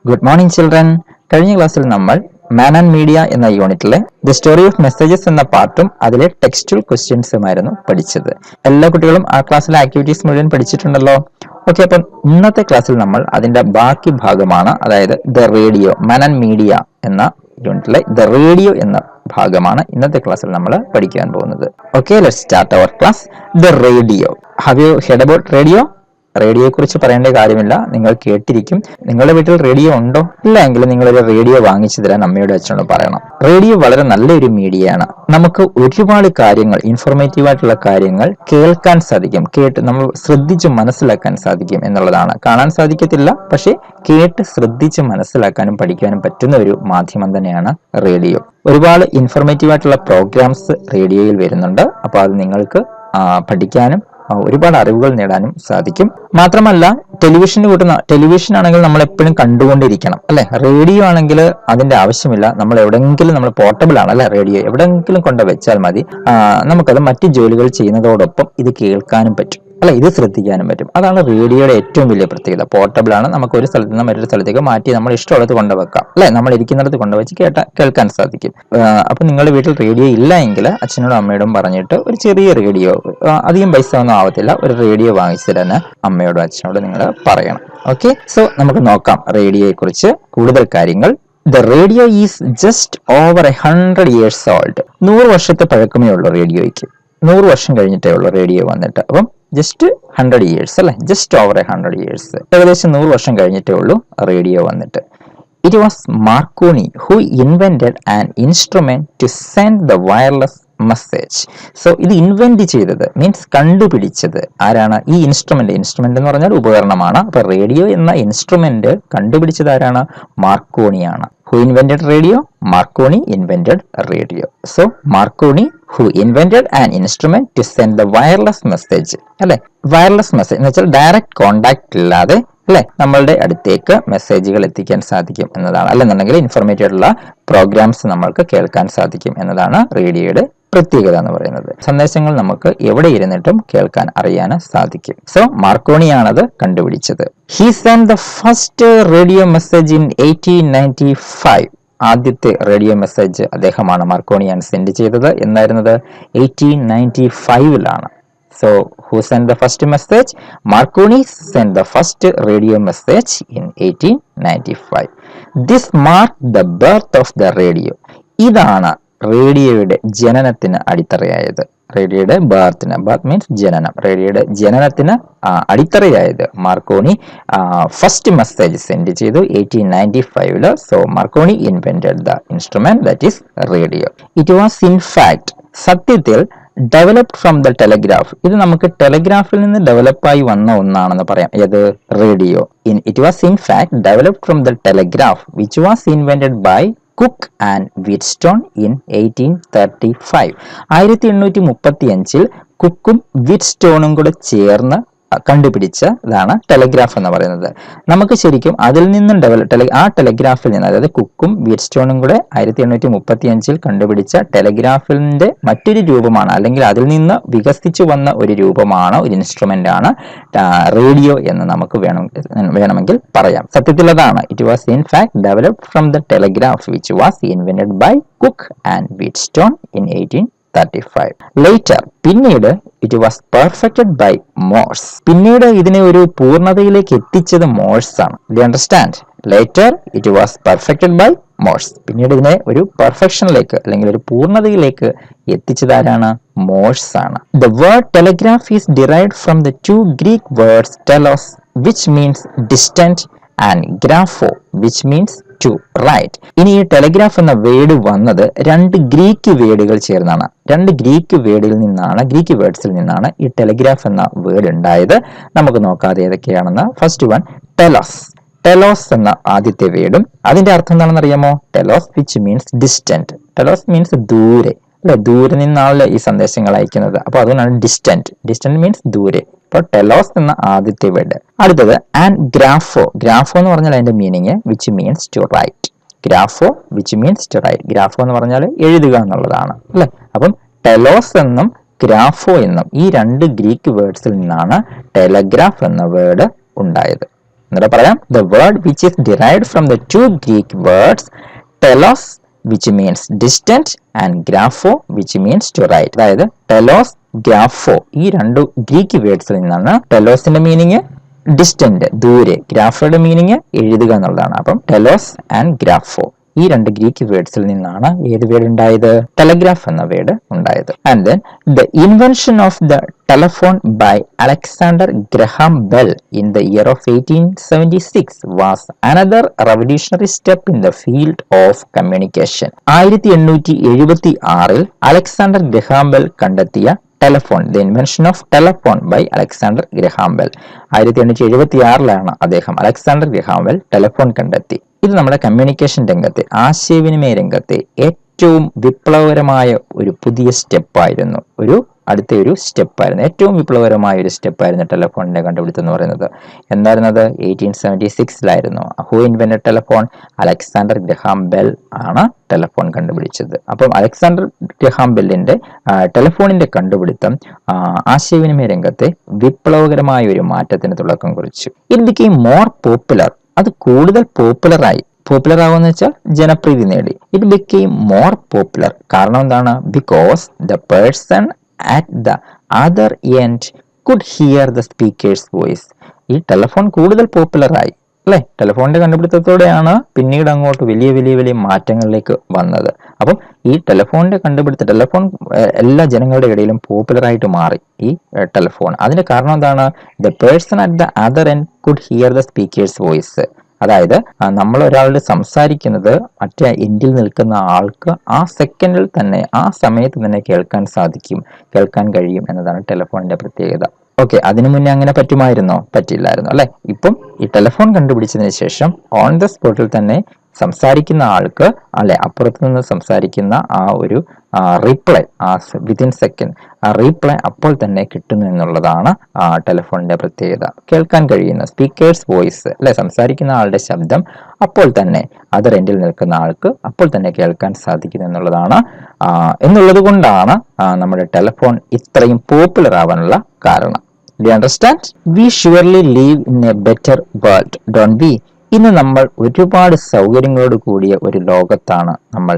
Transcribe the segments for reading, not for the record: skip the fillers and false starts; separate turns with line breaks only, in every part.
Good morning children. കഴിഞ്ഞ ക്ലാസ്സിൽ നമ്മൾ മാൻ ആൻഡ് മീഡിയ എന്ന യൂണിറ്റിലെ ദ സ്റ്റോറി ഓഫ് മെസ്സേജസ് എന്ന പാർട്ടും അതിലെ ടെക്സ്റ്റുവൽ ക്വസ്റ്റ്യൻസുമായിരുന്നു പഠിച്ചത്. എല്ലാ കുട്ടികളും ആ ക്ലാസ്സിലെ ആക്ടിവിറ്റീസ് മുഴുവൻ പഠിച്ചിട്ടുണ്ടല്ലോ. ഓക്കെ, അപ്പം ഇന്നത്തെ ക്ലാസ്സിൽ നമ്മൾ അതിന്റെ ബാക്കി ഭാഗമാണ്, അതായത് the radio, man and media എന്ന യൂണിറ്റിലെ ദ റേഡിയോ എന്ന ഭാഗമാണ് ഇന്നത്തെ ക്ലാസ്സിൽ നമ്മൾ പഠിക്കാൻ പോകുന്നത്. Okay, let's start our class. The radio. Have you heard about radio? റേഡിയോയെ കുറിച്ച് പറയേണ്ട കാര്യമില്ല, നിങ്ങൾ കേട്ടിരിക്കും. നിങ്ങളുടെ വീട്ടിൽ റേഡിയോ ഉണ്ടോ? ഇല്ല എങ്കിൽ നിങ്ങളൊരു റേഡിയോ വാങ്ങിച്ചു തരാൻ അമ്മയോട് അച്ഛനോട് പറയണം. റേഡിയോ വളരെ നല്ലൊരു മീഡിയയാണ്. നമുക്ക് ഒരുപാട് കാര്യങ്ങൾ, ഇൻഫോർമേറ്റീവ് ആയിട്ടുള്ള കാര്യങ്ങൾ കേൾക്കാൻ സാധിക്കും, കേട്ട് നമ്മൾ ശ്രദ്ധിച്ച് മനസ്സിലാക്കാൻ സാധിക്കും എന്നുള്ളതാണ്. കാണാൻ സാധിക്കത്തില്ല, പക്ഷെ കേട്ട് ശ്രദ്ധിച്ച് മനസ്സിലാക്കാനും പഠിക്കാനും പറ്റുന്ന ഒരു മാധ്യമം തന്നെയാണ് റേഡിയോ. ഒരുപാട് ഇൻഫോർമേറ്റീവ് ആയിട്ടുള്ള പ്രോഗ്രാംസ് റേഡിയോയിൽ വരുന്നുണ്ട്. അപ്പോൾ അത് നിങ്ങൾക്ക് പഠിക്കാനും ഒരുപാട് അറിവുകൾ നേടാനും സാധിക്കും. മാത്രമല്ല, ടെലിവിഷൻ ആണെങ്കിൽ നമ്മൾ എപ്പോഴും കണ്ടുകൊണ്ടിരിക്കണം, അല്ലെ? റേഡിയോ ആണെങ്കിൽ അതിന്റെ ആവശ്യമില്ല. നമ്മൾ എവിടെയെങ്കിലും, നമ്മൾ പോർട്ടബിൾ ആണ്, അല്ലെ? റേഡിയോ എവിടെയെങ്കിലും കൊണ്ട് വെച്ചാൽ മതി. നമുക്കത് മറ്റു ജോലികൾ ചെയ്യുന്നതോടൊപ്പം ഇത് കേൾക്കാനും പറ്റും, അല്ലെ? ഇത് ശ്രദ്ധിക്കാനും പറ്റും. അതാണ് റേഡിയോയുടെ ഏറ്റവും വലിയ പ്രത്യേകത. പോർട്ടബിൾ ആണ്, നമുക്ക് ഒരു സ്ഥലത്ത് നിന്ന് മറ്റൊരു സ്ഥലത്തേക്ക് മാറ്റി നമ്മൾ ഇഷ്ടമുള്ളത് കൊണ്ടുവെക്കാം, അല്ലെ? നമ്മൾ ഇരിക്കുന്നിടത്ത് കൊണ്ടുവച്ച് കേൾക്കാൻ സാധിക്കും. അപ്പൊ നിങ്ങളുടെ വീട്ടിൽ റേഡിയോ ഇല്ല എങ്കിൽ അച്ഛനോടും അമ്മയോടും പറഞ്ഞിട്ട് ഒരു ചെറിയ റേഡിയോ, അധികം പൈസ ഒന്നും ആവത്തില്ല, ഒരു റേഡിയോ വാങ്ങിച്ചു തരാൻ അമ്മയോടും അച്ഛനോടും നിങ്ങൾ പറയണം. ഓക്കെ, സോ നമുക്ക് നോക്കാം റേഡിയോയെ കുറിച്ച് കൂടുതൽ കാര്യങ്ങൾ. The radio is just over 100 years old. 100 വർഷത്തെ പഴക്കമേ ഉള്ളൂ റേഡിയോയ്ക്ക്. 100 വർഷം കഴിഞ്ഞിട്ടേ ഉള്ളൂ റേഡിയോ വന്നിട്ട്. അപ്പം ജസ്റ്റ് 100 years, അല്ലെ? ജസ്റ്റ് ഓവർ 100 years, ഏകദേശം 100 വർഷം കഴിഞ്ഞിട്ടേ ഉള്ളൂ റേഡിയോ വന്നിട്ട്. It was Marconi who invented an instrument to send the wireless message. So ഇത് ഇൻവെന്റ് ചെയ്തത്, മീൻസ് കണ്ടുപിടിച്ചത് ആരാണ്? ഈ ഇൻസ്ട്രുമെന്റ് എന്ന് പറഞ്ഞാൽ ഉപകരണമാണ്. അപ്പൊ റേഡിയോ എന്ന ഇൻസ്ട്രുമെന്റ് കണ്ടുപിടിച്ചത് ആരാണ്? മാർക്കോണിയാണ്. Who invented radio? Marconi invented radio. So Marconi who invented an instrument to send the wireless message, അല്ലെ? വയർലെസ് മെസ്സേജ് എന്ന് വെച്ചാൽ ഡയറക്റ്റ് കോണ്ടാക്ട് ഇല്ലാതെ, അല്ലെ, നമ്മളുടെ അടുത്തേക്ക് മെസ്സേജുകൾ എത്തിക്കാൻ സാധിക്കും എന്നതാണ്. അല്ലെന്നുണ്ടെങ്കിൽ ഇൻഫോർമേറ്റീവ് ആയിട്ടുള്ള പ്രോഗ്രാംസ് നമ്മൾക്ക് കേൾക്കാൻ സാധിക്കും എന്നതാണ് റേഡിയോയുടെ പ്രത്യേകത എന്ന് പറയുന്നത്. സന്ദേശങ്ങൾ നമുക്ക് എവിടെ ഇരുന്നിട്ടും കേൾക്കാൻ അറിയാൻ സാധിക്കും. സോ മാർക്കോണിയാണത് കണ്ടുപിടിച്ചത്. He send the first radio message in 1895. ആദ്യത്തെ റേഡിയോ മെസ്സേജ് അദ്ദേഹമാണ്, മാർക്കോണിയാണ് സെൻഡ് ചെയ്തത്. എന്നായിരുന്നത്? 1895 So, who sent the first message? Marconi sent the first radio message in 1895. This marked the birth of the radio. ഇതാണ് റേഡിയോയുടെ ജനനത്തിന് അടിത്തറയായത്. റേഡിയോയുടെ birth means ജനനം. റേഡിയോയുടെ ജനനത്തിന് അടിത്തറയായത് മാർക്കോണി ഫസ്റ്റ് മെസ്സേജ് സെൻഡ് ചെയ്തു 1895. So Marconi invented the instrument that is radio. It was in fact, സത്യത്തിൽ, ഡെവലപ്ഡ് ഫ്രം ദ ടെലഗ്രാഫ്. ഇത് നമുക്ക് ടെലഗ്രാഫിൽ നിന്ന് ഡെവലപ്പായി വന്ന ഒന്നാണെന്ന് പറയാം. ഏത്? Radio. It was in fact developed from the telegraph which was invented by Cooke and Wheatstone in 1835. 1835 കുക്കും വിറ്റ്സ്റ്റോണും കൂടെ ചേർന്ന് കണ്ടുപിടിച്ചതാണ് ടെലഗ്രാഫ് എന്ന് പറയുന്നത്. നമുക്ക് ശരിക്കും അതിൽ നിന്നും ആ ടെലഗ്രാഫിൽ നിന്ന്, അതായത് കുക്കും വീറ്റ്സ്റ്റോണും കൂടെ 1835 കണ്ടുപിടിച്ച ടെലഗ്രാഫിന്റെ മറ്റൊരു രൂപമാണ്, അല്ലെങ്കിൽ അതിൽ നിന്ന് വികസിച്ചു വന്ന ഒരു രൂപമാണ്, ഒരു ഇൻസ്ട്രുമെന്റ് ആണ് റേഡിയോ എന്ന് നമുക്ക് വേണമെങ്കിൽ പറയാം. സത്യത്തിൽ അതാണ്. It was in fact developed from the telegraph which was invented by Cooke and Wheatstone in 1835. Later, പിന്നീട് it was perfected by Morse. പിന്നീട് ഇതിനെ ഒരു പൂർണ്ണതയിലേക്ക് എത്തിച്ചത് മോഴ്സ് ആണ്. Do understand? Later it was perfected by Morse. പിന്നീട് ഇതിനെ ഒരു പെർഫെക്ഷനിലേക്ക്, അല്ലെങ്കിൽ ഒരു പൂർണ്ണതയിലേക്ക് എത്തിച്ചത് ആരാണ്? മോഴ്സ് ആണ്. The word telegraph is derived from the two Greek words telos which means distant and grapho which means to write. ഇനി ഈ ടെലഗ്രാഫ് എന്ന വേർഡ് വന്നത് 2 ഗ്രീക്ക് വേർഡുകൾ ചേർന്നാണ്. 2 ഗ്രീക്ക് വേർഡ്സിൽ നിന്നാണ് ഈ ടെലഗ്രാഫ് എന്ന വേർഡ് ഉണ്ടായത്. നമുക്ക് നോക്കാതെ ഏതൊക്കെയാണെന്ന്. First one ടെലോസ്. ടെലോസ് എന്ന ആദ്യത്തെ വേർഡും അതിന്റെ അർത്ഥം എന്താണെന്ന് അറിയാമോ? ടെലോസ് വിച്ച് മീൻസ് ഡിസ്റ്റന്റ്. ടെലോസ് മീൻസ് ദൂരെ, അല്ലെ? ദൂരെ നിന്നാണല്ലോ ഈ സന്ദേശങ്ങൾ അയക്കുന്നത്. അപ്പൊ അതുകൊണ്ടാണ് ഡിസ്റ്റന്റ് മീൻസ് ദൂരെ. അപ്പോൾ ടെലോസ് എന്ന ആദ്യത്തെ വേർഡ്. അടുത്തത് ആൻഡ് ഗ്രാഫോ. ഗ്രാഫോ എന്ന് പറഞ്ഞാൽ അതിന്റെ meaning which means to write. Grapho which means to write. Grapho എന്ന് പറഞ്ഞാൽ എഴുതുക എന്നുള്ളതാണ്, അല്ലെ? അപ്പം ടെലോസ് എന്നും ഗ്രാഫോ എന്നും ഈ 2 ഗ്രീക്ക് വേർഡ്സിൽ നിന്നാണ് ടെലഗ്രാഫ് എന്ന വേർഡ് ഉണ്ടായത്. എന്നിട്ട് പറയാം the word which is derived from the two Greek words telos which means distant and grapho which means to write. അതായത് telos, grapho ഈ രണ്ട് ഗ്രീക്ക് വേർഡ്സിൽ നിന്നാണ്. ടെലോസിന്റെ മീനിങ് ഡിസ്റ്റന്റ്, ദൂരെ. ഗ്രാഫോയുടെ മീനിങ് എഴുതുക എന്നുള്ളതാണ്. അപ്പം ടെലോസ് ആൻഡ് ഗ്രാഫോ ഈ രണ്ട് ഗ്രീക്ക് വേർഡ്സിൽ നിന്നാണ് ഏത് വേർഡ് ഉണ്ടായത്? ടെലഗ്രാഫ് എന്ന വേർഡ് ഉണ്ടായത്. And then the invention of the telephone by Alexander Graham Bell in the year of 1876 was another revolutionary step in the field of communication. 1876 Alexander Graham Bell കണ്ടെത്തിയ telephone, the invention of telephone by Alexander Graham Bell. 1876 അദ്ദേഹം Alexander Graham bell telephone കണ്ടെത്തി. ഇത് നമ്മുടെ communication രംഗത്തെ, ആശയവിനിമയ രംഗത്തെ ഏറ്റവും വിപ്ലവകരമായ ഒരു പുതിയ സ്റ്റെപ്പായിരുന്നു. അടുത്ത ഒരു സ്റ്റെപ്പായിരുന്നു, ഏറ്റവും വിപ്ലവകരമായ ഒരു സ്റ്റെപ്പായിരുന്നു ടെലഫോണിന്റെ കണ്ടുപിടുത്തം എന്ന് പറയുന്നത്. എന്തായിരുന്നത്? 1876 who invented telephone? Alexander Graham bell ആണ് ടെലഫോൺ കണ്ടുപിടിച്ചത്. അപ്പം അലക്സാണ്ടർ ഗ്രഹാം ബെല്ലിന്റെ ടെലഫോണിന്റെ കണ്ടുപിടുത്തം ആശയവിനിമയ രംഗത്തെ വിപ്ലവകരമായ ഒരു മാറ്റത്തിന് തുടക്കം കുറിച്ചു. It became more popular. അത് കൂടുതൽ പോപ്പുലർ ആവുമെന്ന് വെച്ചാൽ ജനപ്രീതി നേടി. It became more popular. കാരണം എന്താണ്? Because the person at the other end could here the speaker's voice. ഈ ടെലഫോൺ കൂടുതൽ പോപ്പുലറായി അല്ലെ? ടെലഫോണിന്റെ കണ്ടുപിടുത്തത്തോടെയാണ് പിന്നീട് അങ്ങോട്ട് വലിയ വലിയ വലിയ മാറ്റങ്ങളിലേക്ക് വന്നത്. അപ്പം ഈ ടെലഫോണിന്റെ ടെലഫോൺ എല്ലാ ജനങ്ങളുടെ ഇടയിലും പോപ്പുലറായിട്ട് മാറി ഈ ടെലഫോൺ. അതിന്റെ കാരണം എന്താണ്? The person at the other end could here the speaker's voice. അതായത് നമ്മൾ ഒരാളുടെ സംസാരിക്കുന്നത് മറ്റേ എൻഡിൽ നിൽക്കുന്ന ആൾക്ക് ആ സെക്കൻഡിൽ തന്നെ, ആ സമയത്ത് തന്നെ കേൾക്കാൻ കഴിയും എന്നതാണ് ടെലഫോണിന്റെ പ്രത്യേകത. ഓക്കെ, അതിനു മുന്നേ അങ്ങനെ പറ്റില്ലായിരുന്നു അല്ലെ? ഇപ്പം ഈ ടെലഫോൺ കണ്ടുപിടിച്ചതിന് ശേഷം ഓൺ ദ സ്പോട്ടിൽ തന്നെ സംസാരിക്കുന്ന ആൾക്ക് അല്ലെ, അപ്പുറത്ത് നിന്ന് സംസാരിക്കുന്ന ആ ഒരു റീപ്ലൈ, വിത്തിൻ സെക്കൻഡ് ആ റീപ്ലൈ അപ്പോൾ തന്നെ കിട്ടുന്നു എന്നുള്ളതാണ് ടെലഫോണിന്റെ പ്രത്യേകത. കേൾക്കാൻ കഴിയുന്ന സ്പീക്കേഴ്സ് വോയിസ് അല്ലെ, സംസാരിക്കുന്ന ആളുടെ ശബ്ദം അപ്പോൾ തന്നെ അതർ എൻഡിൽ നിൽക്കുന്ന ആൾക്ക് അപ്പോൾ തന്നെ കേൾക്കാൻ സാധിക്കുന്നു എന്നുള്ളത് കൊണ്ടാണ് നമ്മുടെ ടെലഫോൺ ഇത്രയും പോപ്പുലർ ആവാനുള്ള കാരണം. Do you understand? We surely live in a better world, don't we? ഇന്ന് നമ്മൾ ഒരുപാട് സൗകര്യങ്ങളോട് കൂടിയ ഒരു ലോകത്താണ് നമ്മൾ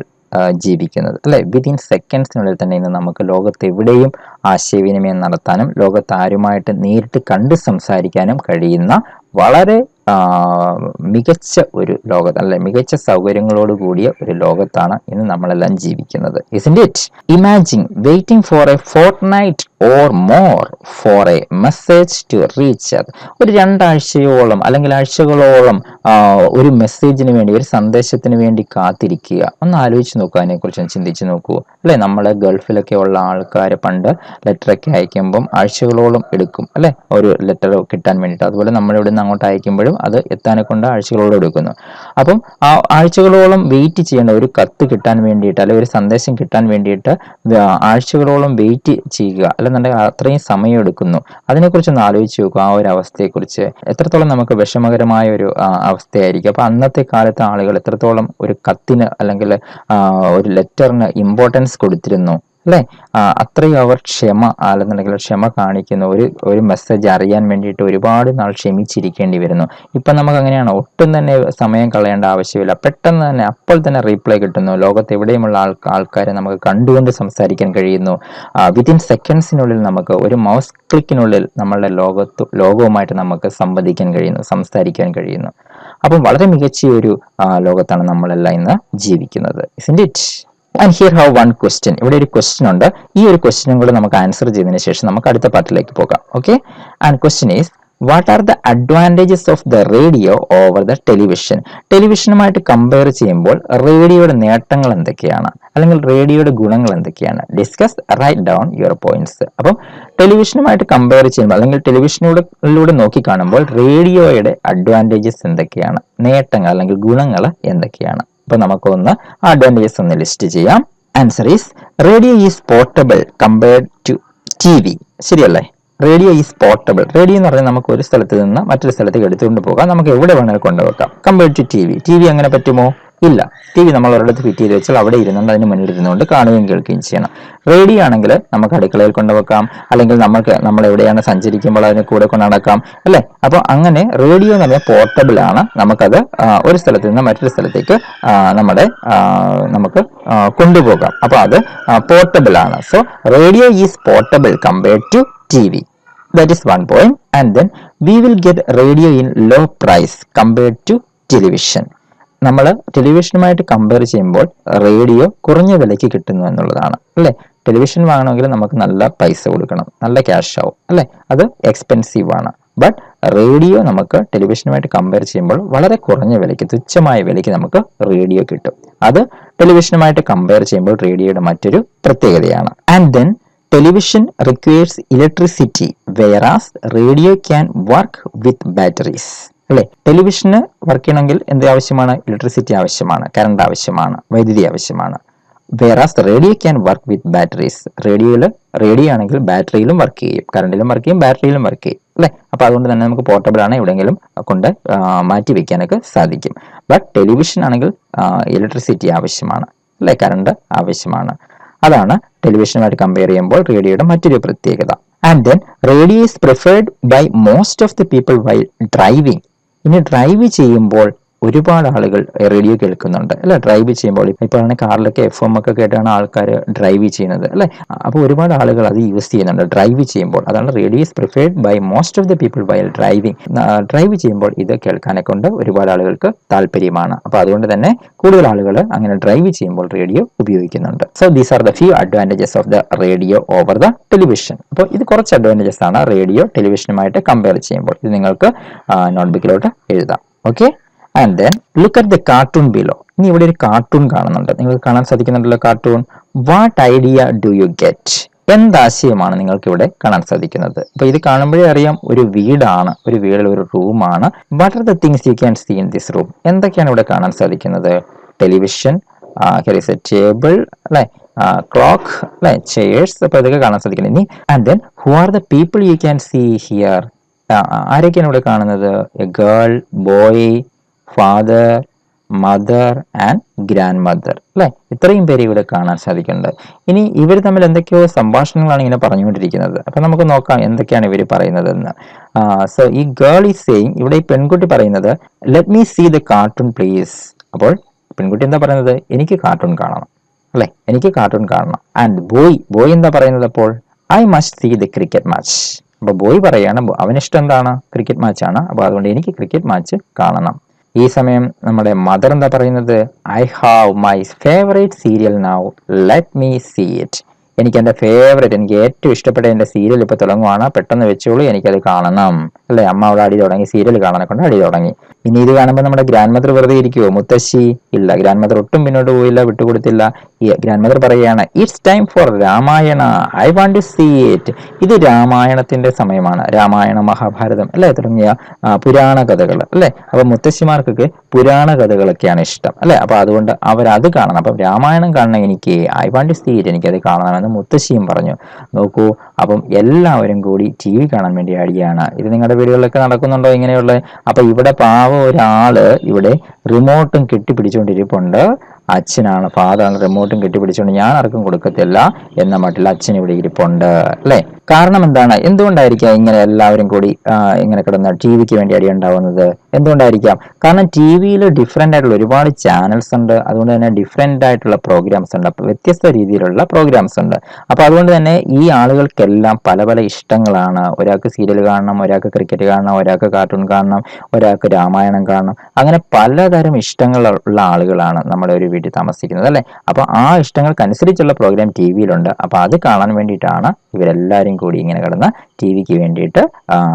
ജീവിക്കുന്നത് അല്ലെ? വിതിൻ സെക്കൻഡ്സിനുള്ളിൽ തന്നെ ഇന്ന് നമുക്ക് ലോകത്ത് എവിടെയും ആശയവിനിമയം നടത്താനും ലോകത്ത് ആരുമായിട്ട് നേരിട്ട് കണ്ട് സംസാരിക്കാനും കഴിയുന്ന വളരെ മികച്ച ഒരു ലോകത്ത് അല്ലെ, മികച്ച സൗകര്യങ്ങളോട് കൂടിയ ഒരു ലോകത്താണ് ഇന്ന് നമ്മളെല്ലാം ജീവിക്കുന്നത്. Isn't it? Imagine waiting for a fortnight or more for a message to reach us. ഒരു 2 ആഴ്ചയോളം അല്ലെങ്കിൽ ആഴ്ചകളോളം ഒരു മെസ്സേജിന് വേണ്ടി, ഒരു സന്ദേശത്തിന് വേണ്ടി കാത്തിരിക്കുക. ഒന്ന് ആലോചിച്ച് നോക്കൂ, അതിനെക്കുറിച്ച് ചിന്തിച്ച് നോക്കൂ അല്ലെ? നമ്മളെ ഗൾഫിലൊക്കെ ഉള്ള ആൾക്കാർ പണ്ട് ലെറ്ററൊക്കെ അയക്കുമ്പം ആഴ്ചകളോളം എടുക്കും അല്ലെ, ഒരു ലെറ്റർ കിട്ടാൻ വേണ്ടിയിട്ട്. അതുപോലെ നമ്മളിവിടെ നിന്ന് അങ്ങോട്ട് അയക്കുമ്പോഴും അത് എത്താനെ കൊണ്ട് ആഴ്ചകളോളം എടുക്കുന്നു. അപ്പം ആ ആഴ്ചകളോളം വെയിറ്റ് ചെയ്യേണ്ട, ഒരു കത്ത് കിട്ടാൻ വേണ്ടിയിട്ട് അല്ലെങ്കിൽ ഒരു സന്ദേശം കിട്ടാൻ വേണ്ടിയിട്ട് ആഴ്ചകളോളം വെയിറ്റ് ചെയ്യുക അല്ലെന്നുണ്ടെങ്കിൽ അത്രയും സമയം എടുക്കുന്നു. അതിനെക്കുറിച്ചൊന്ന് ആലോചിച്ച് നോക്കുക. ആ ഒരു അവസ്ഥയെക്കുറിച്ച് എത്രത്തോളം നമുക്ക് വിഷമകരമായ ഒരു അവസ്ഥയായിരിക്കും. അപ്പൊ അന്നത്തെ കാലത്തെ ആളുകൾ എത്രത്തോളം ഒരു കത്തിന് അല്ലെങ്കിൽ ഒരു ലെറ്ററിന് ഇമ്പോർട്ടൻസ് കൊടുത്തിരുന്നു അല്ലെ? അത്രയും അവർ ക്ഷമ കാണിക്കുന്നു. ഒരു മെസ്സേജ് അറിയാൻ വേണ്ടിയിട്ട് ഒരുപാട് നാൾ ക്ഷമിച്ചിരിക്കേണ്ടി വരുന്നു. ഇപ്പം നമുക്ക് അങ്ങനെയാണ്, ഒട്ടും തന്നെ സമയം കളയേണ്ട ആവശ്യമില്ല. പെട്ടെന്ന് തന്നെ അപ്പോൾ തന്നെ റീപ്ലൈ കിട്ടുന്നു. ലോകത്ത് എവിടെയുമുള്ള ആൾക്കാരെ നമുക്ക് കണ്ടുകൊണ്ട് സംസാരിക്കാൻ കഴിയുന്നു. വിത്തിൻ സെക്കൻഡ്സിനുള്ളിൽ നമുക്ക് ഒരു മൗസ് ക്ലിക്കിനുള്ളിൽ നമ്മളുടെ ലോകവുമായിട്ട് നമുക്ക് സംസാരിക്കാൻ കഴിയുന്നു. അപ്പം വളരെ മികച്ച ഒരു ലോകത്താണ് നമ്മളെല്ലാം ഇന്ന് ജീവിക്കുന്നത്. Isn't it? And here have one question. ഇവിടെ ഒരു ക്വസ്റ്റ്യൻ ഉണ്ട്. ഈ ഒരു ക്വസ്റ്റ്യനും കൂടെ നമുക്ക് ആൻസർ ചെയ്തതിന് ശേഷം നമുക്ക് അടുത്ത പാർട്ടിലേക്ക് പോകാം. Okay, and question is what are the advantages of the radio over the television? ടെലിവിഷനുമായിട്ട് കമ്പയർ ചെയ്യുമ്പോൾ റേഡിയോയുടെ നേട്ടങ്ങൾ എന്തൊക്കെയാണ്, അല്ലെങ്കിൽ റേഡിയോയുടെ ഗുണങ്ങൾ എന്തൊക്കെയാണ്? Discuss, write down your points. അപ്പം ടെലിവിഷനുമായിട്ട് കമ്പയർ ചെയ്യുമ്പോൾ അല്ലെങ്കിൽ ടെലിവിഷനിലൂടെ നോക്കി കാണുമ്പോൾ റേഡിയോയുടെ അഡ്വാൻറ്റേജസ് എന്തൊക്കെയാണ്, നേട്ടങ്ങൾ അല്ലെങ്കിൽ ഗുണങ്ങൾ എന്തൊക്കെയാണ്? അപ്പൊ നമുക്കൊന്ന് അഡ്വാൻറ്റേജസ് ഒന്ന് ലിസ്റ്റ് ചെയ്യാം. Answer is radio is portable compared to TV. ശരിയല്ലേ? Radio is portable. റേഡിയോ എന്ന് പറഞ്ഞാൽ നമുക്ക് ഒരു സ്ഥലത്ത് നിന്ന് മറ്റൊരു സ്ഥലത്തേക്ക് എടുത്തുകൊണ്ട് പോകാം, നമുക്ക് എവിടെ വേണമെങ്കിലും കൊണ്ടുവെക്കാം. കമ്പയർഡ് ടു TV അങ്ങനെ പറ്റുമോ? ഇല്ല. ടി വി നമ്മൾ ഒരിടത്ത് ഫിറ്റ് ചെയ്ത് വെച്ചാൽ അവിടെ ഇരുന്നുകൊണ്ട് അതിന് മുന്നിൽ ഇരുന്നുകൊണ്ട് കാണുകയും കേൾക്കുകയും ചെയ്യണം. റേഡിയോ ആണെങ്കിൽ നമുക്ക് അടുക്കളയിൽ കൊണ്ടുവെക്കാം, അല്ലെങ്കിൽ നമ്മൾ എവിടെയാണ് സഞ്ചരിക്കുമ്പോൾ അതിന് കൂടെ കൊണ്ട് നടക്കാം അല്ലെ. അപ്പോൾ അങ്ങനെ റേഡിയോ എന്ന് പറഞ്ഞാൽ പോർട്ടബിൾ ആണ്. നമുക്കത് ഒരു സ്ഥലത്ത് നിന്ന് മറ്റൊരു സ്ഥലത്തേക്ക് നമുക്ക് കൊണ്ടുപോകാം. അപ്പൊ അത് പോർട്ടബിൾ ആണ്. So radio is portable compared to T V. That is one point. And then we will get radio in low price compared to television. നമ്മൾ ടെലിവിഷനുമായിട്ട് കമ്പയർ ചെയ്യുമ്പോൾ റേഡിയോ കുറഞ്ഞ വിലയ്ക്ക് കിട്ടുന്നു എന്നുള്ളതാണ് അല്ലേ. ടെലിവിഷൻ വാങ്ങണമെങ്കിൽ നമുക്ക് നല്ല പൈസ കൊടുക്കണം, നല്ല ക്യാഷ് ആവും അല്ലേ, അത് എക്സ്പെൻസീവ് ആണ്. ബട്ട് റേഡിയോ നമുക്ക് ടെലിവിഷനുമായിട്ട് കമ്പയർ ചെയ്യുമ്പോൾ വളരെ കുറഞ്ഞ വിലയ്ക്ക്, തുച്ഛമായ വിലയ്ക്ക് നമുക്ക് റേഡിയോ കിട്ടും. അത് ടെലിവിഷനുമായിട്ട് കമ്പയർ ചെയ്യുമ്പോൾ റേഡിയോയുടെ മറ്റൊരു പ്രത്യേകതയാണ്. And then television requires electricity whereas radio can work with batteries. അല്ലെ, ടെലിവിഷന് വർക്ക് ചെയ്യണമെങ്കിൽ എന്ത് ആവശ്യമാണ്? ഇലക്ട്രിസിറ്റി ആവശ്യമാണ്, കറണ്ട് ആവശ്യമാണ്, വൈദ്യുതി ആവശ്യമാണ്. വേറാസ് radio can work with batteries. Radio ആണെങ്കിൽ ബാറ്ററിയിലും വർക്ക് ചെയ്യും, കറണ്ടിലും വർക്ക് ചെയ്യും, ബാറ്ററിയിലും വർക്ക് ചെയ്യും അല്ലെ. അപ്പൊ അതുകൊണ്ട് തന്നെ നമുക്ക് പോർട്ടബിൾ ആണ്, എവിടെയെങ്കിലും കൊണ്ട് മാറ്റി വെക്കാനൊക്കെ സാധിക്കും. ബട്ട് ടെലിവിഷൻ ആണെങ്കിൽ ഇലക്ട്രിസിറ്റി ആവശ്യമാണ് അല്ലെ, കറണ്ട് ആവശ്യമാണ്. അതാണ് ടെലിവിഷനുമായിട്ട് കമ്പയർ ചെയ്യുമ്പോൾ റേഡിയോയുടെ മറ്റൊരു പ്രത്യേകത. And then radio is preferred by most of the people while driving. ഇനി ഡ്രൈവ് ചെയ്യുമ്പോൾ ഒരുപാട് ആളുകൾ റേഡിയോ കേൾക്കുന്നുണ്ട് അല്ലെ. ഡ്രൈവ് ചെയ്യുമ്പോൾ ഇപ്പോഴാണ് കാറിലൊക്കെ FM ഒക്കെ കേട്ടാണ് ആൾക്കാർ ഡ്രൈവ് ചെയ്യുന്നത് അല്ലെ. അപ്പോൾ ഒരുപാട് ആളുകൾ അത് യൂസ് ചെയ്യുന്നുണ്ട് ഡ്രൈവ് ചെയ്യുമ്പോൾ. അതാണ് radio is preferred by most of the people while driving. Drive ചെയ്യുമ്പോൾ ഇത് കേൾക്കാനെ കൊണ്ട് ഒരുപാട് ആളുകൾക്ക് താല്പര്യമാണ്. അപ്പോൾ അതുകൊണ്ട് തന്നെ കൂടുതൽ ആളുകൾ അങ്ങനെ ഡ്രൈവ് ചെയ്യുമ്പോൾ റേഡിയോ ഉപയോഗിക്കുന്നുണ്ട്. So these are the few advantages of the radio over the television. അപ്പോൾ ഇത് കുറച്ച് അഡ്വാൻറ്റേജസ് ആണ് റേഡിയോ ടെലിവിഷനുമായിട്ട് കമ്പയർ ചെയ്യുമ്പോൾ. ഇത് നിങ്ങൾക്ക് നോട്ട്ബുക്കിലോട്ട് എഴുതാം. Okay, and then look at the cartoon below. ഇനി ഇവിടെ ഒരു കാർട്ടൂൺ കാണുന്നുണ്ട്, നിങ്ങൾക്ക് കാണാൻ സാധിക്കുന്നുണ്ടല്ലോ cartoon. What idea do you get? എന്താശയമാണ് നിങ്ങൾക്ക് ഇവിടെ കാണാൻ സാധിക്കുന്നത്? അപ്പൊ ഇത് കാണുമ്പോഴേ അറിയാം ഒരു വീടാണ്, ഒരു വീടിൽ ഒരു റൂമാണ്. What are the things you can see in this room? എന്തൊക്കെയാണ് ഇവിടെ കാണാൻ സാധിക്കുന്നത്? ടെലിവിഷൻ, ടേബിൾ അല്ലെ, ക്ലോക്ക് അല്ലെ, ചെയർസ്. അപ്പൊ ഇതൊക്കെ കാണാൻ സാധിക്കുന്നത്. ഇനി and then who are the people you can see here? ആരൊക്കെയാണ് ഇവിടെ കാണുന്നത്? A girl, boy, father, mother and grandmother അല്ലെ. ഇത്രയും പേര് ഇവിടെ കാണാൻ സാധിക്കുന്നുണ്ട്. ഇനി ഇവർ തമ്മിൽ എന്തൊക്കെയോ സംഭാഷണങ്ങളാണ് ഇങ്ങനെ പറഞ്ഞുകൊണ്ടിരിക്കുന്നത്. അപ്പൊ നമുക്ക് നോക്കാം എന്തൊക്കെയാണ് ഇവർ പറയുന്നതെന്ന്. സോ ഈ ഗേൾ ഈസ് സേയിങ്, ഇവിടെ ഈ പെൺകുട്ടി പറയുന്നത് let me see the cartoon please. അപ്പോൾ പെൺകുട്ടി എന്താ പറയുന്നത്? എനിക്ക് കാർട്ടൂൺ കാണണം അല്ലെ, എനിക്ക് കാർട്ടൂൺ കാണണം. ആൻഡ് ബോയ് എന്താ പറയുന്നത്? അപ്പോൾ I must see the cricket match. അപ്പൊ ബോയ് പറയാണ് അവനിഷ്ടം എന്താണ്? ക്രിക്കറ്റ് മാച്ച് ആണ്. അപ്പൊ അതുകൊണ്ട് എനിക്ക് ക്രിക്കറ്റ് മാച്ച് കാണണം. ഈ സമയം നമ്മുടെ മദർ എന്താ പറയുന്നത്? I have my favourite serial now let me see it. എനിക്ക് എൻ്റെ ഫേവറേറ്റ്, എനിക്ക് ഏറ്റവും ഇഷ്ടപ്പെട്ട എൻ്റെ സീരിയൽ ഇപ്പൊ തുടങ്ങുവാണ്, പെട്ടെന്ന് വെച്ചോളൂ, എനിക്കത് കാണണം അല്ലെ. അമ്മ അവിടെ അടി തുടങ്ങി, സീരിയൽ കാണാനെ കൊണ്ട് അടി തുടങ്ങി. ഇനി ഇത് കാണുമ്പോൾ നമ്മുടെ ഗ്രാൻഡ് മദർ വെറുതെ ഇരിക്കുവോ? മുത്തശ്ശി ഇല്ല, ഗ്രാൻഡ് മദർ ഒട്ടും പിന്നോട്ട് പോയില്ല, വിട്ടുകൊടുത്തില്ല. ഈ ഗ്രാൻഡ് മദർ പറയുകയാണ് it's time for Ramayana, I want to see it. ഇത് രാമായണത്തിന്റെ സമയമാണ്. രാമായണ, മഹാഭാരതം അല്ലെ തുടങ്ങിയ പുരാണ കഥകൾ അല്ലെ. അപ്പൊ മുത്തശ്ശിമാർക്കൊക്കെ പുരാണ കഥകളൊക്കെയാണ് ഇഷ്ടം അല്ലെ. അപ്പൊ അതുകൊണ്ട് അവരത് കാണണം. അപ്പം രാമായണം കാണണം എനിക്ക്, I want to see it, എനിക്കത് കാണണമെന്ന് മുത്തശ്ശിയും പറഞ്ഞു. നോക്കൂ, അപ്പം എല്ലാവരും കൂടി TV കാണാൻ വേണ്ടി അടിയാണ്. ഇത് നിങ്ങളുടെ വീടുകളിലൊക്കെ നടക്കുന്നുണ്ടോ ഇങ്ങനെയുള്ള? അപ്പൊ ഇവിടെ ഒരാള് ഇവിടെ റിമോട്ടും കെട്ടിപ്പിടിച്ചുകൊണ്ടിരിപ്പുണ്ട്. അച്ഛനാണ്, ഫാദറാണ് റിമോട്ടും കെട്ടിപ്പിടിച്ചുകൊണ്ട് ഞാൻ ആർക്കും കൊടുക്കത്തില്ല എന്ന മട്ടിൽ അച്ഛൻ ഇവിടെ ഇരിപ്പുണ്ട് അല്ലെ. കാരണം എന്താണ്? എന്തുകൊണ്ടായിരിക്കാം ഇങ്ങനെ എല്ലാവരും കൂടി ഇങ്ങനെ കിടന്ന് TVക്ക് വേണ്ടി അടി ഉണ്ടാവുന്നത്? എന്തുകൊണ്ടായിരിക്കാം? കാരണം TVയിൽ ഡിഫറെന്റ് ആയിട്ടുള്ള ഒരുപാട് ചാനൽസ് ഉണ്ട്. അതുകൊണ്ട് തന്നെ ഡിഫറെന്റ് ആയിട്ടുള്ള പ്രോഗ്രാംസ് ഉണ്ട്, വ്യത്യസ്ത രീതിയിലുള്ള പ്രോഗ്രാംസ് ഉണ്ട്. അപ്പൊ അതുകൊണ്ട് തന്നെ ഈ ആളുകൾക്കെല്ലാം പല പല ഇഷ്ടങ്ങളാണ്. ഒരാൾക്ക് സീരിയൽ കാണണം, ഒരാൾക്ക് ക്രിക്കറ്റ് കാണണം, ഒരാൾക്ക് കാർട്ടൂൺ കാണണം, ഒരാൾക്ക് രാമായണം കാണണം. അങ്ങനെ പലതരം ഇഷ്ടങ്ങളുള്ള ആളുകളാണ് നമ്മുടെ ഒരു വീട്ടിൽ താമസിക്കുന്നത് അല്ലെ. അപ്പൊ ആ ഇഷ്ടങ്ങൾക്കനുസരിച്ചുള്ള പ്രോഗ്രാം TVയിലുണ്ട്. അപ്പൊ അത് കാണാൻ വേണ്ടിയിട്ടാണ് ഇവരെല്ലാവരും കൂടി ഇങ്ങനെ കിടന്ന് TVക്ക് വേണ്ടിയിട്ട്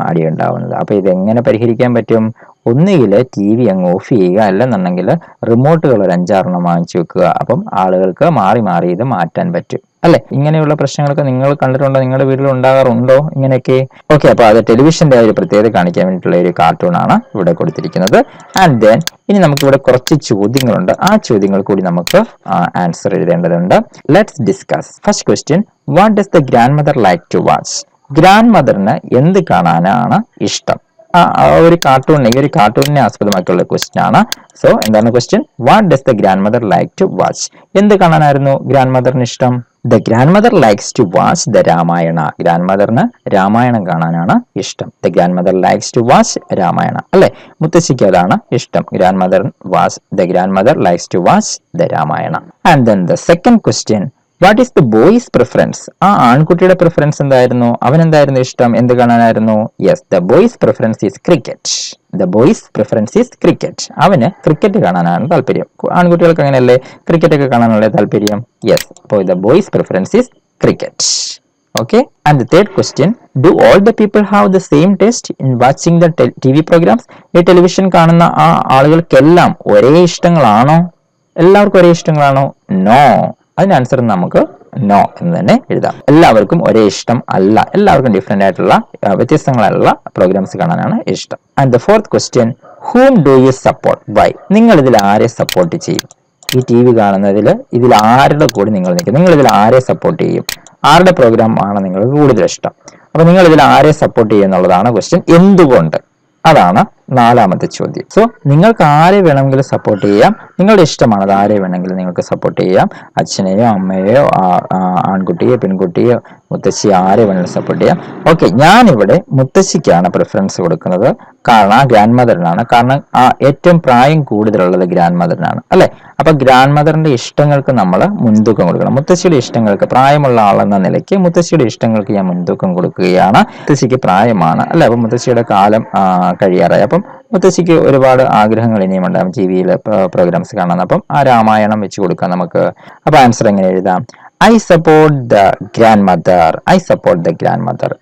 അടി ഉണ്ടാവുന്നത്. അപ്പൊ ഇതെങ്ങനെ പരിഹരിക്കാൻ പറ്റും? ഒന്നുകിൽ TV അങ്ങ് ഓഫ് ചെയ്യുക, അല്ലെന്നുണ്ടെങ്കിൽ റിമോട്ടുകൾ ഒരു 5-6 വാങ്ങിച്ചു വെക്കുക. അപ്പം ആളുകൾക്ക് മാറി മാറി ഇത് മാറ്റാൻ പറ്റും അല്ലെ. ഇങ്ങനെയുള്ള പ്രശ്നങ്ങളൊക്കെ നിങ്ങൾ കണ്ടിട്ടുണ്ടോ? നിങ്ങളുടെ വീട്ടിൽ ഉണ്ടാകാറുണ്ടോ ഇങ്ങനെയൊക്കെ? ഓക്കെ, അപ്പൊ അത് ടെലിവിഷന്റെ ഒരു പ്രത്യേകത കാണിക്കാൻ വേണ്ടിയിട്ടുള്ള ഒരു കാർട്ടൂൺ ആണ് ഇവിടെ കൊടുത്തിരിക്കുന്നത്. ആൻഡ് ദെൻ ഇനി നമുക്ക് ഇവിടെ കുറച്ച് ചോദ്യങ്ങളുണ്ട്. ആ ചോദ്യങ്ങൾ കൂടി നമുക്ക് ആൻസർ എഴുതേണ്ടതുണ്ട്. Let's discuss. First question, what does the grandmother like to watch? ഗ്രാൻഡ് മദറിന് എന്ത് കാണാനാണ് ഇഷ്ടം? ഒരു കാർട്ടൂണിനെ ഈ ഒരു കാർട്ടൂണിനെ ആസ്പദമാക്കിയുള്ള ക്വസ്റ്റ്യൻ ആണ്. സോ എന്താണ് question? What does the grandmother like to watch? എന്ത് കാണാനായിരുന്നു ഗ്രാൻഡ് മദറിന് ഇഷ്ടം? The grandmother likes to watch the Ramayana. ഗ്രാൻഡ് മദറിന് രാമായണം കാണാനാണ് ഇഷ്ടം. The grandmother likes to watch Ramayana അല്ലെ, മുത്തശ്ശിക്ക് അതാണ് ഇഷ്ടം. Grand mother watch the grandmother likes to watch the Ramayana. And then the second question, what is the boy's preference? ആ ആൺകുട്ടിയുടെ പ്രിഫറൻസ് എന്തായിരുന്നു? അവൻ എന്തായിരുന്നു ഇഷ്ടം? എന്ത് കാണാനായിരുന്നു? Yes, the boy's preference is cricket. The boy's preference is cricket. അവന് cricket കാണാനാണ് താല്പര്യം. ആൺകുട്ടികൾക്ക് അങ്ങനെയല്ലേ ക്രിക്കറ്റ് ഒക്കെ കാണാനുള്ള താല്പര്യം? യെസ്, അപ്പോൾ the boy's preference is cricket. Okay, and the third question, do all the people have the same taste in watching the TV programs? ഈ ടെലിവിഷൻ കാണുന്ന ആ ആളുകൾക്കെല്ലാം ഒരേ ഇഷ്ടങ്ങളാണോ? എല്ലാവർക്കും ഒരേ ഇഷ്ടങ്ങളാണോ? നോ. അതിന് ആൻസർ നമുക്ക് നോ എന്ന് തന്നെ എഴുതാം. എല്ലാവർക്കും ഒരേ ഇഷ്ടം അല്ല. എല്ലാവർക്കും ഡിഫറെന്റ് ആയിട്ടുള്ള വ്യത്യസ്തങ്ങളായിട്ടുള്ള പ്രോഗ്രാംസ് കാണാനാണ് ഇഷ്ടം. And the fourth question, whom do you support? Why? നിങ്ങൾ ഇതിൽ ആരെ സപ്പോർട്ട് ചെയ്യും? ഈ ടി വി കാണുന്നതിൽ ഇതിൽ ആരുടെ കൂടെ നിങ്ങൾ നിൽക്കും? നിങ്ങൾ ഇതിൽ ആരെ സപ്പോർട്ട് ചെയ്യും? ആരുടെ പ്രോഗ്രാം ആണ് നിങ്ങൾക്ക് കൂടുതൽ ഇഷ്ടം? അപ്പൊ നിങ്ങൾ ഇതിൽ ആരെ സപ്പോർട്ട് ചെയ്യും എന്നുള്ളതാണ് ക്വസ്റ്റ്യൻ. എന്തുകൊണ്ട്? അതാണ് നാലാമത്തെ ചോദ്യം. സോ നിങ്ങൾക്ക് ആരെ വേണമെങ്കിലും സപ്പോർട്ട് ചെയ്യാം. നിങ്ങളുടെ ഇഷ്ടമാണ്, അത് ആരെ വേണമെങ്കിലും നിങ്ങൾക്ക് സപ്പോർട്ട് ചെയ്യാം. അച്ഛനെയോ അമ്മയെയോ ആൺകുട്ടിയോ പെൺകുട്ടിയോ മുത്തശ്ശി ആരെ വേണമെങ്കിലും സപ്പോർട്ട് ചെയ്യാം. ഓക്കെ, ഞാനിവിടെ മുത്തശ്ശിക്കാണ് പ്രിഫറൻസ് കൊടുക്കുന്നത്. കാരണം ആ ഗ്രാൻഡ് മദറിനാണ്. കാരണം ഏറ്റവും പ്രായം കൂടുതലുള്ളത് ഗ്രാൻഡ് മദറിനാണ് അല്ലെ. അപ്പൊ ഗ്രാൻഡ് മദറിന്റെ ഇഷ്ടങ്ങൾക്ക് നമ്മൾ മുൻതൂക്കം കൊടുക്കണം. മുത്തശ്ശിയുടെ ഇഷ്ടങ്ങൾക്ക്, പ്രായമുള്ള ആളെന്ന നിലയ്ക്ക് മുത്തശ്ശിയുടെ ഇഷ്ടങ്ങൾക്ക് ഞാൻ മുൻതൂക്കം കൊടുക്കുകയാണ്. മുത്തശ്ശിക്ക് പ്രായമാണ് അല്ലെ, അപ്പൊ മുത്തശ്ശിയുടെ കാലം കഴിയാറായി. അപ്പം മുത്തശ്ശിക്ക് ഒരുപാട് ആഗ്രഹങ്ങൾ ഇനിയും ഉണ്ടാകും ടി വിയിൽ പ്രോഗ്രാംസ് കാണാൻ. അപ്പം ആ രാമായണം വെച്ച് കൊടുക്കാം നമുക്ക്. അപ്പൊ ആൻസർ എങ്ങനെ എഴുതാം? I support the grand mother. I support the grand mother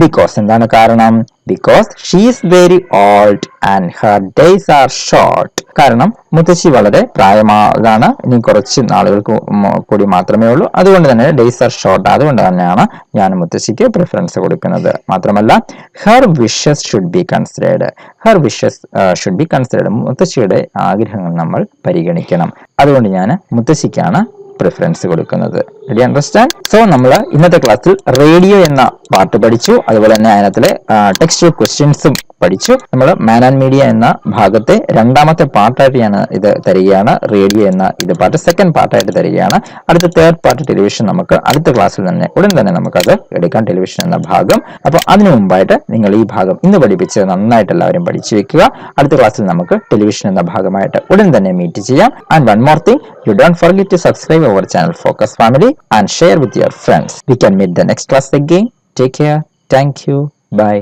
because. എന്താണ് കാരണം? Because she is very old and her days R short. കാരണം മുത്തശ്ശി വളരെ പ്രായമാണ്, ഇനി കുറച്ച് നാളുകൾക്ക് കൂടി മാത്രമേ ഉള്ളൂ. അതുകൊണ്ട് തന്നെ ഡേയ്സ് ആർ ഷോർട്ട്. അതുകൊണ്ട് തന്നെയാണ് ഞാൻ മുത്തശ്ശിക്ക് പ്രിഫറൻസ് കൊടുക്കുന്നത്. മാത്രമല്ല, her wishes should be considered. Her wishes should be considered. മുത്തശ്ശിയുടെ ആഗ്രഹങ്ങൾ നമ്മൾ പരിഗണിക്കണം. അതുകൊണ്ട് ഞാൻ മുത്തശ്ശിക്കാണ് പ്രിഫറൻസ് കൊടുക്കുന്നത്. റെഡി? അണ്ടർസ്റ്റാൻഡ്? സോ നമ്മൾ ഇന്നത്തെ ക്ലാസ്സിൽ റേഡിയോ എന്ന പാർട്ട് പഠിച്ചു. അതുപോലെ തന്നെ അതിനകത്തിലെ ടെക്സ്റ്റ് ക്വസ്റ്റ്യൻസും പഠിച്ചു. നമ്മൾ മാൻ ആൻഡ് മീഡിയ എന്ന ഭാഗത്തെ രണ്ടാമത്തെ പാർട്ടായിട്ട് ഞാൻ ഇത് തരികയാണ്. റേഡിയോ എന്ന ഇത് പാർട്ട് സെക്കൻഡ് പാർട്ടായിട്ട് തരികയാണ്. അടുത്ത തേർഡ് പാർട്ട് ടെലിവിഷൻ നമുക്ക് അടുത്ത ക്ലാസ്സിൽ തന്നെ ഉടൻ തന്നെ നമുക്കത് എടുക്കാം, ടെലിവിഷൻ എന്ന ഭാഗം. അപ്പോൾ അതിനു മുമ്പായിട്ട് നിങ്ങൾ ഈ ഭാഗം ഇന്ന് പഠിപ്പിച്ച് നന്നായിട്ട് എല്ലാവരും പഠിച്ചു വെക്കുക. അടുത്ത ക്ലാസ്സിൽ നമുക്ക് ടെലിവിഷൻ എന്ന ഭാഗമായിട്ട് ഉടൻ തന്നെ മീറ്റ് ചെയ്യാം. And one more thing, you don't forget to subscribe our channel Focus Family and share with your friends. We can meet the next class again. Take care. Thank you. Bye.